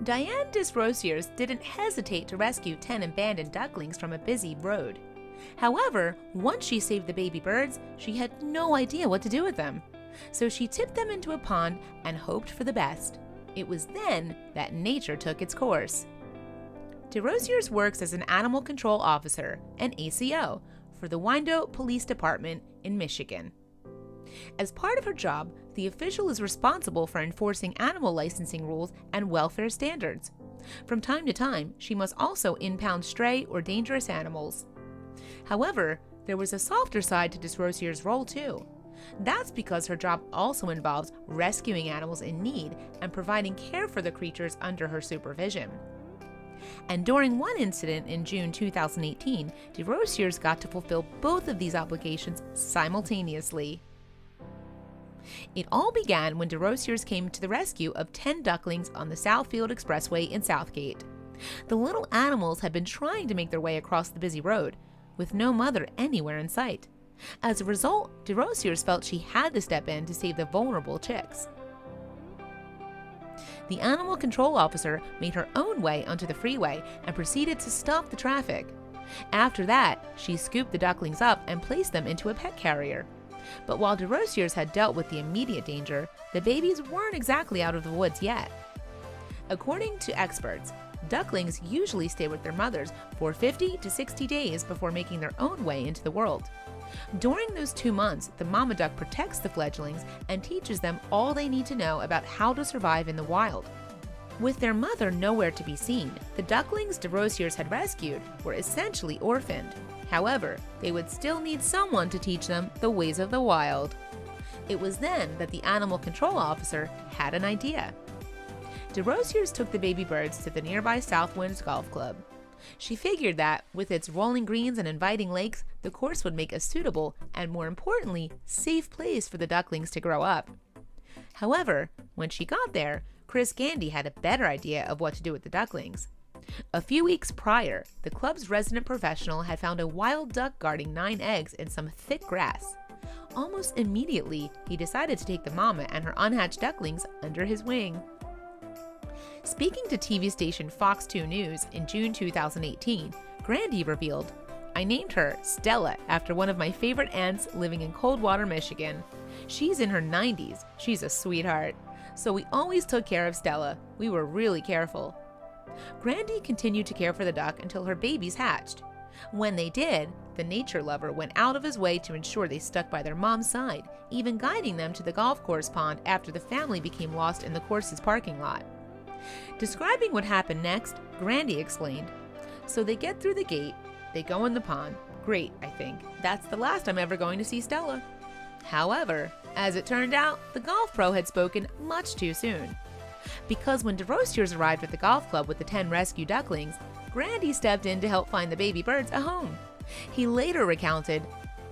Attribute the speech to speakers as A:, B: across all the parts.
A: Diane Desrosiers didn't hesitate to rescue 10 abandoned ducklings from a busy road. However, once she saved the baby birds, she had no idea what to do with them. So she tipped them into a pond and hoped for the best. It was then that nature took its course. Desrosiers works as an animal control officer, an ACO, for the Wyandotte Police Department in Michigan. As part of her job, the official is responsible for enforcing animal licensing rules and welfare standards. From time to time, she must also impound stray or dangerous animals. However, there was a softer side to Desrosiers' role too. That's because her job also involves rescuing animals in need and providing care for the creatures under her supervision. And during one incident in June 2018, Desrosiers got to fulfill both of these obligations simultaneously. It all began when Desrosiers came to the rescue of 10 ducklings on the Southfield Expressway in Southgate. The little animals had been trying to make their way across the busy road, with no mother anywhere in sight. As a result, Desrosiers felt she had to step in to save the vulnerable chicks. The animal control officer made her own way onto the freeway and proceeded to stop the traffic. After that, she scooped the ducklings up and placed them into a pet carrier. But while Desrosiers had dealt with the immediate danger, the babies weren't exactly out of the woods yet. According to experts, ducklings usually stay with their mothers for 50 to 60 days before making their own way into the world. During those 2 months, the mama duck protects the fledglings and teaches them all they need to know about how to survive in the wild. With their mother nowhere to be seen, the ducklings Desrosiers had rescued were essentially orphaned. However, they would still need someone to teach them the ways of the wild. It was then that the animal control officer had an idea. Desrosiers took the baby birds to the nearby Southwinds Golf Club. She figured that, with its rolling greens and inviting lakes, the course would make a suitable and, more importantly, safe place for the ducklings to grow up. However, when she got there, Chris Gandy had a better idea of what to do with the ducklings. A few weeks prior, the club's resident professional had found a wild duck guarding 9 eggs in some thick grass. Almost immediately, he decided to take the mama and her unhatched ducklings under his wing. Speaking to TV station Fox 2 News in June 2018, Gandy revealed, "I named her Stella after one of my favorite aunts living in Coldwater, Michigan. She's in her 90s. She's a sweetheart. So we always took care of Stella. We were really careful." Gandy continued to care for the duck until her babies hatched. When they did, the nature lover went out of his way to ensure they stuck by their mom's side, even guiding them to the golf course pond after the family became lost in the course's parking lot. Describing what happened next, Gandy explained, "So they get through the gate, they go in the pond. Great, I think. That's the last I'm ever going to see Stella." However, as it turned out, the golf pro had spoken much too soon. Because when Desrosiers arrived at the golf club with the 10 rescued ducklings, Gandy stepped in to help find the baby birds a home. He later recounted,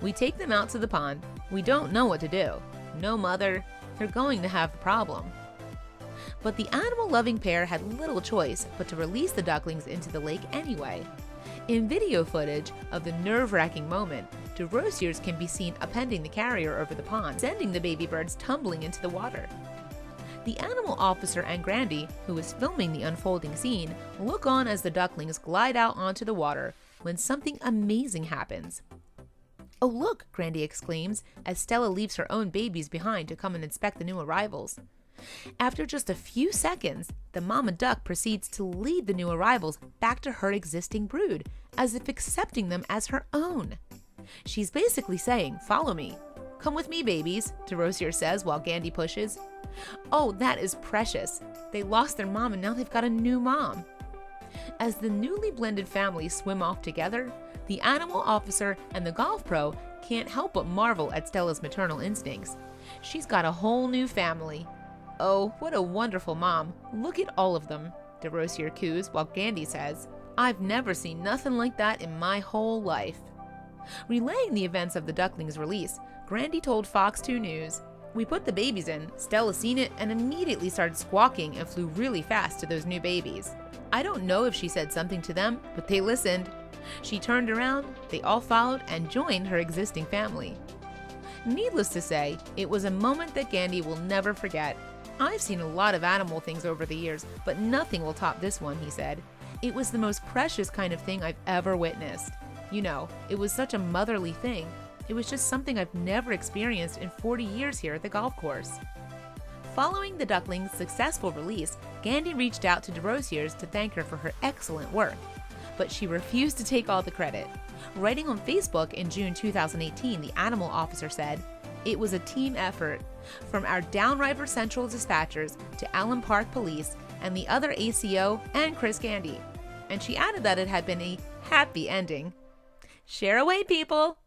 A: "We take them out to the pond. We don't know what to do. No mother. They're going to have a problem." But the animal-loving pair had little choice but to release the ducklings into the lake anyway. In video footage of the nerve-wracking moment, Desrosiers can be seen appending the carrier over the pond, sending the baby birds tumbling into the water. The animal officer and Gandy, who was filming the unfolding scene, look on as the ducklings glide out onto the water when something amazing happens. "Oh look," Gandy exclaims, as Stella leaves her own babies behind to come and inspect the new arrivals. After just a few seconds, the mama duck proceeds to lead the new arrivals back to her existing brood, as if accepting them as her own. She's basically saying, "Follow me. Come with me, babies," Desrosiers says while Gandy pushes. "Oh, that is precious. They lost their mom and now they've got a new mom." As the newly blended families swim off together, the animal officer and the golf pro can't help but marvel at Stella's maternal instincts. She's got a whole new family. "Oh, what a wonderful mom. Look at all of them," Desrosiers coos while Gandy says, "I've never seen nothing like that in my whole life." Relaying the events of the ducklings' release, Gandy told Fox 2 News, We put the babies in, Stella seen it and immediately started squawking and flew really fast to those new babies. I don't know if she said something to them, but they listened. She turned around, they all followed and joined her existing family. Needless to say, it was a moment that Gandhi will never forget. I've seen a lot of animal things over the years, but nothing will top this one, he said. It was the most precious kind of thing I've ever witnessed. You know, it was such a motherly thing. It was just something I've never experienced in 40 years here at the golf course. Following the duckling's successful release, Gandhi reached out to Derosiers to thank her for her excellent work. But she refused to take all the credit. Writing on Facebook in June 2018, the animal officer said, "It was a team effort, from our Downriver Central dispatchers to Allen Park Police and the other ACO and Chris Gandhi." And she added that it had been a happy ending. Share away, people!